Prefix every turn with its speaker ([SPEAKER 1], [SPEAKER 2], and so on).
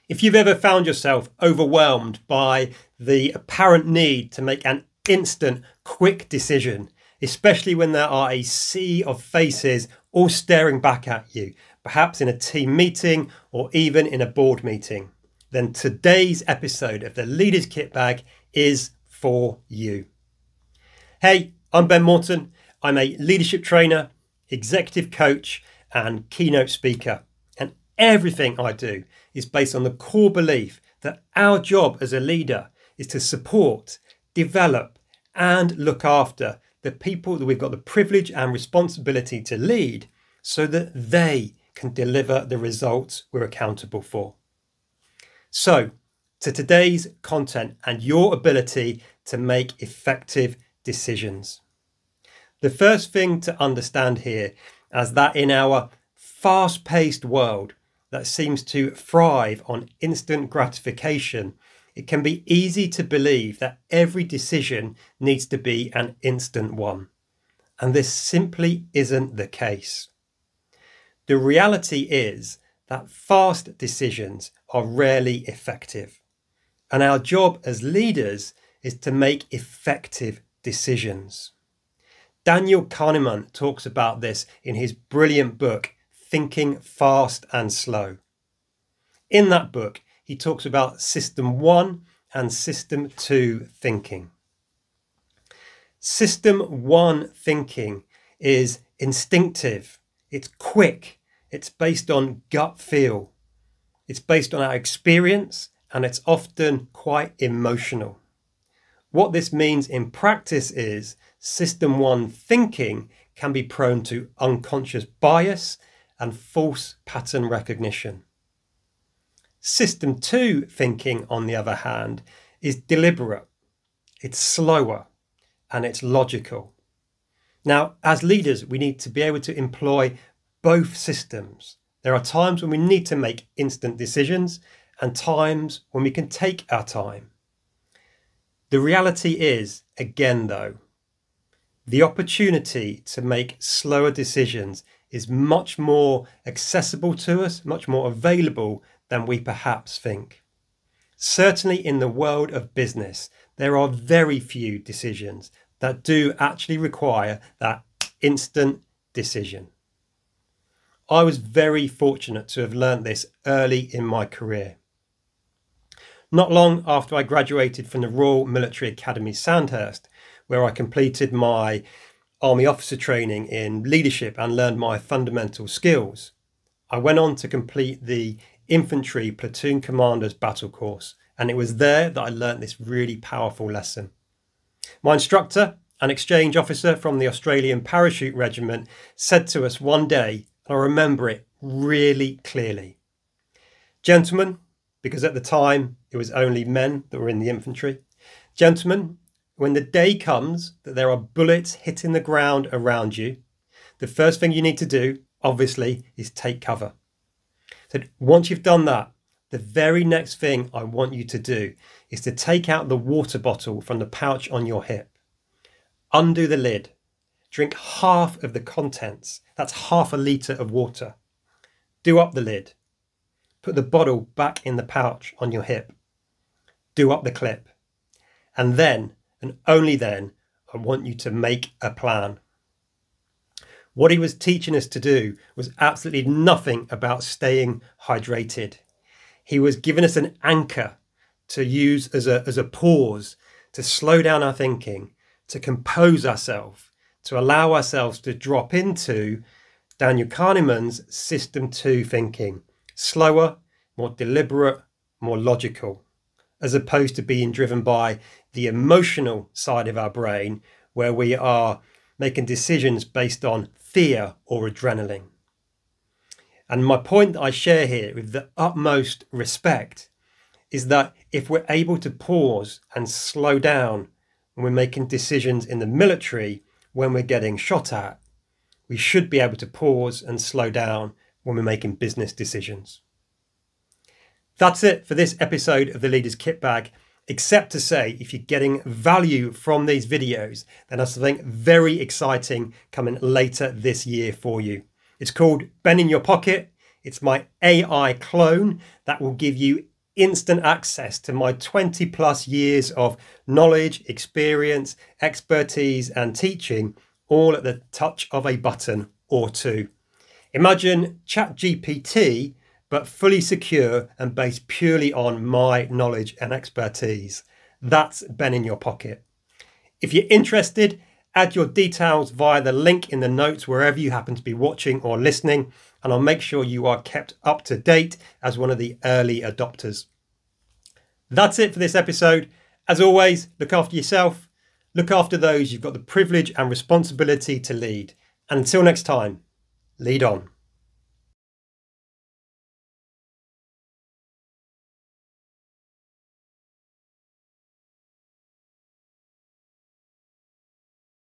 [SPEAKER 1] If you've ever found yourself overwhelmed by the apparent need to make an instant, quick decision, especially when there are a sea of faces all staring back at you, perhaps in a team meeting or even in a board meeting, then today's episode of the Leaders Kitbag is for you. Hey, I'm Ben Morton. I'm a leadership trainer, executive coach, and keynote speaker. And everything I do is based on the core belief that our job as a leader is to support, develop, and look after the people that we've got the privilege and responsibility to lead so that they can deliver the results we're accountable for. So, to today's content and your ability to make effective decisions. The first thing to understand here is that in our fast-paced world that seems to thrive on instant gratification, it can be easy to believe that every decision needs to be an instant one. And this simply isn't the case. The reality is that fast decisions are rarely effective. And our job as leaders is to make effective decisions. Daniel Kahneman talks about this in his brilliant book, Thinking Fast and Slow. In that book, he talks about System 1 and System 2 thinking. System 1 thinking is instinctive, it's quick, it's based on gut feel, it's based on our experience, and it's often quite emotional. What this means in practice is System 1 thinking can be prone to unconscious bias and false pattern recognition. System 2 thinking, on the other hand, is deliberate, it's slower, and it's logical. Now, as leaders, we need to be able to employ both systems. There are times when we need to make instant decisions and times when we can take our time. The reality is, again though, the opportunity to make slower decisions is much more accessible to us, much more available than we perhaps think. Certainly in the world of business, there are very few decisions that do actually require that instant decision. I was very fortunate to have learnt this early in my career. Not long after I graduated from the Royal Military Academy Sandhurst, where I completed my Army officer training in leadership and learned my fundamental skills, I went on to complete the Infantry Platoon Commander's Battle Course, and it was there that I learnt this really powerful lesson. My instructor, an exchange officer from the Australian Parachute Regiment, said to us one day, and I remember it really clearly, "Gentlemen," because at the time it was only men that were in the infantry, "Gentlemen, when the day comes that there are bullets hitting the ground around you, the first thing you need to do, obviously, is take cover. So once you've done that, the very next thing I want you to do is to take out the water bottle from the pouch on your hip, undo the lid, drink half of the contents, that's half a litre of water, do up the lid, put the bottle back in the pouch on your hip, do up the clip, and then, and only then, I want you to make a plan." What he was teaching us to do was absolutely nothing about staying hydrated. He was giving us an anchor to use as a pause, to slow down our thinking, to compose ourselves, to allow ourselves to drop into Daniel Kahneman's System 2 thinking. Slower, more deliberate, more logical, as opposed to being driven by the emotional side of our brain, where we are making decisions based on fear or adrenaline. And my point that I share here with the utmost respect is that if we're able to pause and slow down when we're making decisions in the military, when we're getting shot at, we should be able to pause and slow down when we're making business decisions. That's it for this episode of the Leaders Kitbag. Except to say, if you're getting value from these videos, then there's something very exciting coming later this year for you. It's called Ben in Your Pocket. It's my AI clone that will give you instant access to my 20 plus years of knowledge, experience, expertise, and teaching, all at the touch of a button or two. Imagine ChatGPT, but fully secure and based purely on my knowledge and expertise. That's Ben in your pocket. If you're interested, add your details via the link in the notes wherever you happen to be watching or listening, and I'll make sure you are kept up to date as one of the early adopters. That's it for this episode. As always, look after yourself, look after those you've got the privilege and responsibility to lead. And until next time, lead on.